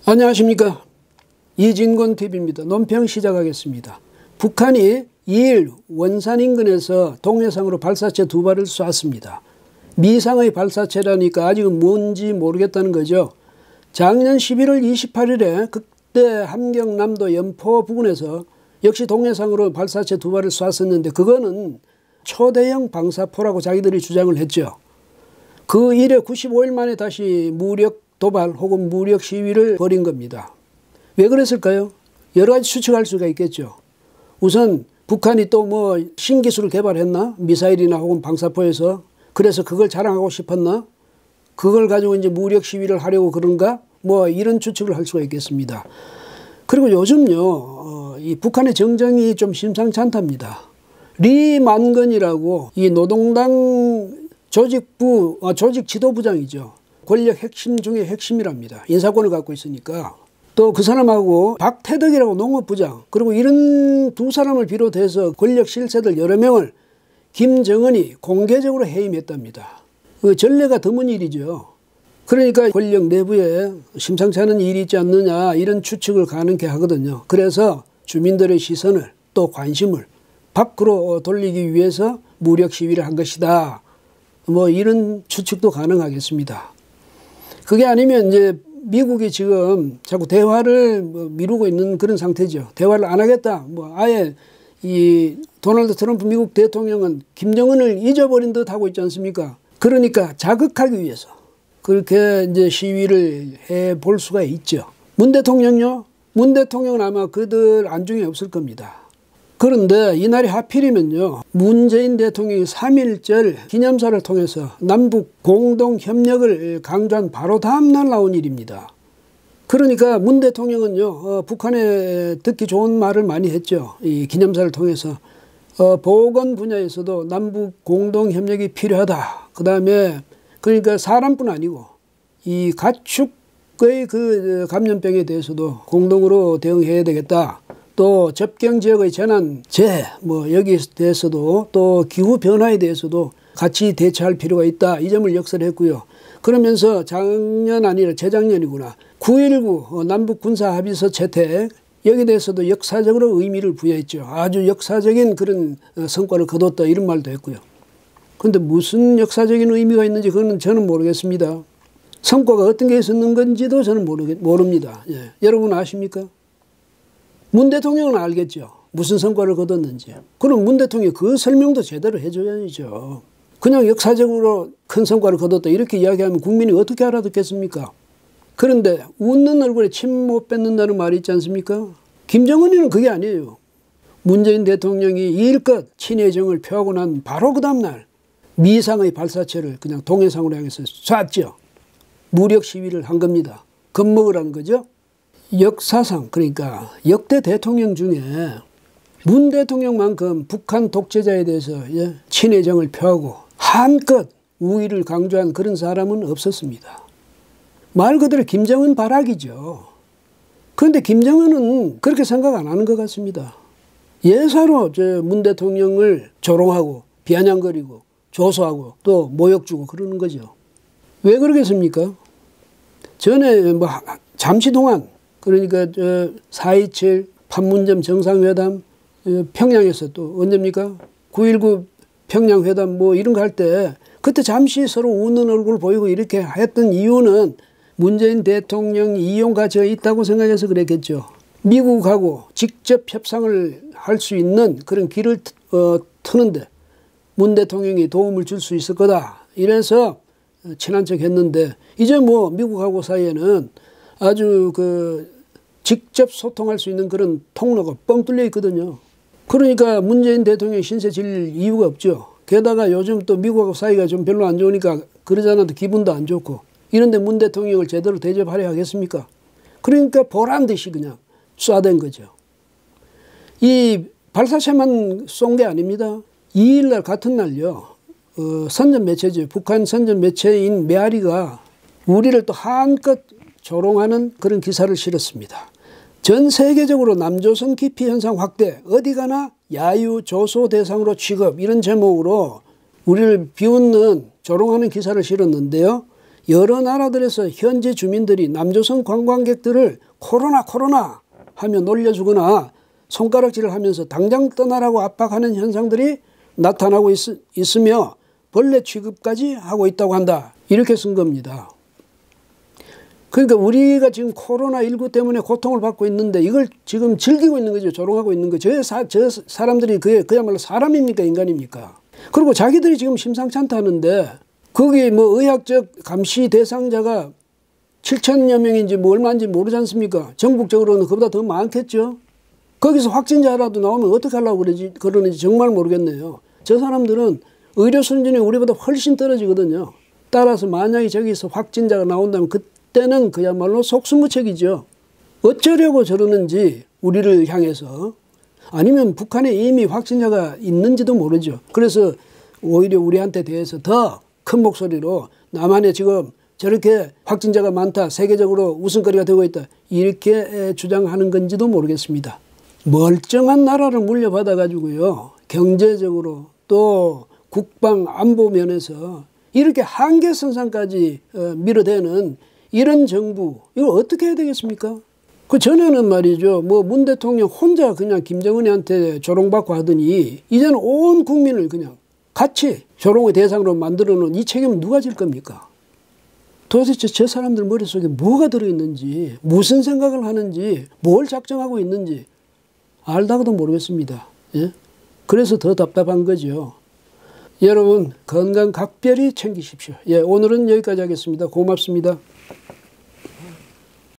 안녕하십니까. 이진곤TV입니다. 논평 시작하겠습니다. 북한이 2일 원산 인근에서 동해상으로 발사체 2발을 쐈습니다. 미상의 발사체라니까 아직은 뭔지 모르겠다는 거죠. 작년 11월 28일에 그때 함경남도 연포 부근에서 역시 동해상으로 발사체 2발을 쐈었는데 그거는 초대형 방사포라고 자기들이 주장을 했죠. 그 이래 95일 만에 다시 무력 도발 혹은 무력 시위를 벌인 겁니다. 왜 그랬을까요? 여러 가지 추측할 수가 있겠죠. 우선 북한이 또 뭐 신기술을 개발했나? 미사일이나 혹은 방사포에서. 그래서 그걸 자랑하고 싶었나? 그걸 가지고 이제 무력 시위를 하려고 그런가? 뭐 이런 추측을 할 수가 있겠습니다. 그리고 요즘요, 이 북한의 정정이 좀 심상치 않답니다. 리만건이라고 이 노동당 조직 지도부장이죠. 권력 핵심 중에 핵심이랍니다. 인사권을 갖고 있으니까. 또 그 사람하고 박태덕이라고 농업부장, 그리고 이런 두 사람을 비롯해서 권력 실세들 여러 명을 김정은이 공개적으로 해임했답니다. 그 전례가 드문 일이죠. 그러니까 권력 내부에 심상치 않은 일이 있지 않느냐 이런 추측을 가능케 하거든요. 그래서 주민들의 시선을 또 관심을 밖으로 돌리기 위해서 무력 시위를 한 것이다. 뭐 이런 추측도 가능하겠습니다. 그게 아니면 이제 미국이 지금 자꾸 대화를 미루고 있는 그런 상태죠. 대화를 안 하겠다. 뭐 아예 이 도널드 트럼프 미국 대통령은 김정은을 잊어버린 듯 하고 있지 않습니까? 그러니까 자극하기 위해서 그렇게 이제 시위를 해 볼 수가 있죠. 문 대통령요? 문 대통령은 아마 그들 안중에 없을 겁니다. 그런데 이날이 하필이면요, 문재인 대통령이 3.1절 기념사를 통해서 남북 공동협력을 강조한 바로 다음날 나온 일입니다. 그러니까 문 대통령은요, 북한에 듣기 좋은 말을 많이 했죠. 이 기념사를 통해서. 보건 분야에서도 남북 공동협력이 필요하다. 그 다음에 그러니까 사람뿐 아니고 이 가축의 그 감염병에 대해서도 공동으로 대응해야 되겠다. 또 접경 지역의 재난재해 뭐 여기에 대해서도 또 기후 변화에 대해서도 같이 대처할 필요가 있다. 이 점을 역설했고요. 그러면서 작년 아니라 재작년이구나. 9.19 남북 군사 합의서 채택 여기에 대해서도 역사적으로 의미를 부여했죠. 아주 역사적인 그런 성과를 거뒀다 이런 말도 했고요. 그런데 무슨 역사적인 의미가 있는지 그건 저는 모르겠습니다. 성과가 어떤 게 있었는 건지도 저는 모릅니다. 예. 여러분 아십니까? 문 대통령은 알겠죠. 무슨 성과를 거뒀는지. 그럼 문 대통령이 그 설명도 제대로 해줘야죠. 그냥 역사적으로 큰 성과를 거뒀다 이렇게 이야기하면 국민이 어떻게 알아듣겠습니까? 그런데 웃는 얼굴에 침 못 뱉는다는 말이 있지 않습니까? 김정은이는 그게 아니에요. 문재인 대통령이 일껏 친해정을 표하고 난 바로 그 다음날 미상의 발사체를 그냥 동해상으로 향해서 쐈죠. 무력 시위를 한 겁니다. 겁먹으라는 거죠. 역사상 그러니까 역대 대통령 중에 문 대통령만큼 북한 독재자에 대해서 친해정을 표하고 한껏 우위를 강조한 그런 사람은 없었습니다. 말 그대로 김정은 발악이죠. 그런데 김정은은 그렇게 생각 안 하는 것 같습니다. 예사로 문 대통령을 조롱하고 비아냥거리고 조소하고 또 모욕 주고 그러는 거죠. 왜 그러겠습니까? 전에 뭐 잠시 동안 그러니까 4.27 판문점 정상회담 평양에서 또 언제입니까? 9.19 평양회담 뭐 이런 거 할 때 그때 잠시 서로 웃는 얼굴 보이고 이렇게 했던 이유는 문재인 대통령이 이용 가치가 있다고 생각해서 그랬겠죠. 미국하고 직접 협상을 할 수 있는 그런 길을 트는데 문 대통령이 도움을 줄 수 있을 거다. 이래서 친한 척 했는데 이제 뭐 미국하고 사이에는 아주 직접 소통할 수 있는 그런 통로가 뻥 뚫려 있거든요. 그러니까 문재인 대통령이 신세 질 이유가 없죠. 게다가 요즘 또 미국하고 사이가 좀 별로 안 좋으니까 그러잖아도 기분도 안 좋고 이런데 문 대통령을 제대로 대접하려 하겠습니까? 그러니까 보란 듯이 그냥 쏴댄 거죠. 이 발사체만 쏜 게 아닙니다. 2일날 같은 날요. 선전 매체죠. 북한 선전 매체인 메아리가 우리를 또 한껏 조롱하는 그런 기사를 실었습니다. 전 세계적으로 남조선 기피 현상 확대, 어디 가나 야유 조소 대상으로 취급 이런 제목으로 우리를 비웃는 조롱하는 기사를 실었는데요. 여러 나라들에서 현지 주민들이 남조선 관광객들을 코로나 하며 놀려주거나 손가락질을 하면서 당장 떠나라고 압박하는 현상들이 나타나고 있으며 벌레 취급까지 하고 있다고 한다. 이렇게 쓴 겁니다. 그러니까 우리가 지금 코로나19 때문에 고통을 받고 있는데 이걸 지금 즐기고 있는 거죠. 조롱하고 있는 거죠. 저 사람들이 그야말로 사람입니까? 인간입니까? 그리고 자기들이 지금 심상치 않다 하는데 거기 뭐 의학적 감시 대상자가 7천여 명인지 뭐 얼마인지 모르지 않습니까? 전국적으로는 그보다 더 많겠죠. 거기서 확진자라도 나오면 어떻게 하려고 그러는지 정말 모르겠네요. 저 사람들은 의료 수준이 우리보다 훨씬 떨어지거든요. 따라서 만약에 저기서 확진자가 나온다면 그때는 그야말로 속수무책이죠. 어쩌려고 저러는지 우리를 향해서. 아니면 북한에 이미 확진자가 있는지도 모르죠. 그래서 오히려 우리한테 대해서 더 큰 목소리로 남한에 지금 저렇게 확진자가 많다, 세계적으로 웃음거리가 되고 있다, 이렇게 주장하는 건지도 모르겠습니다. 멀쩡한 나라를 물려받아 가지고요, 경제적으로 또 국방 안보 면에서 이렇게 한계선상까지 밀어대는 이런 정부, 이걸 어떻게 해야 되겠습니까? 그 전에는 말이죠, 뭐 문 대통령 혼자 그냥 김정은이한테 조롱받고 하더니 이제는 온 국민을 그냥 같이 조롱의 대상으로 만들어 놓은 이 책임은 누가 질 겁니까? 도대체 저 사람들 머릿속에 뭐가 들어있는지, 무슨 생각을 하는지, 뭘 작정하고 있는지 알다가도 모르겠습니다. 예? 그래서 더 답답한 거죠. 여러분 건강 각별히 챙기십시오. 예, 오늘은 여기까지 하겠습니다. 고맙습니다.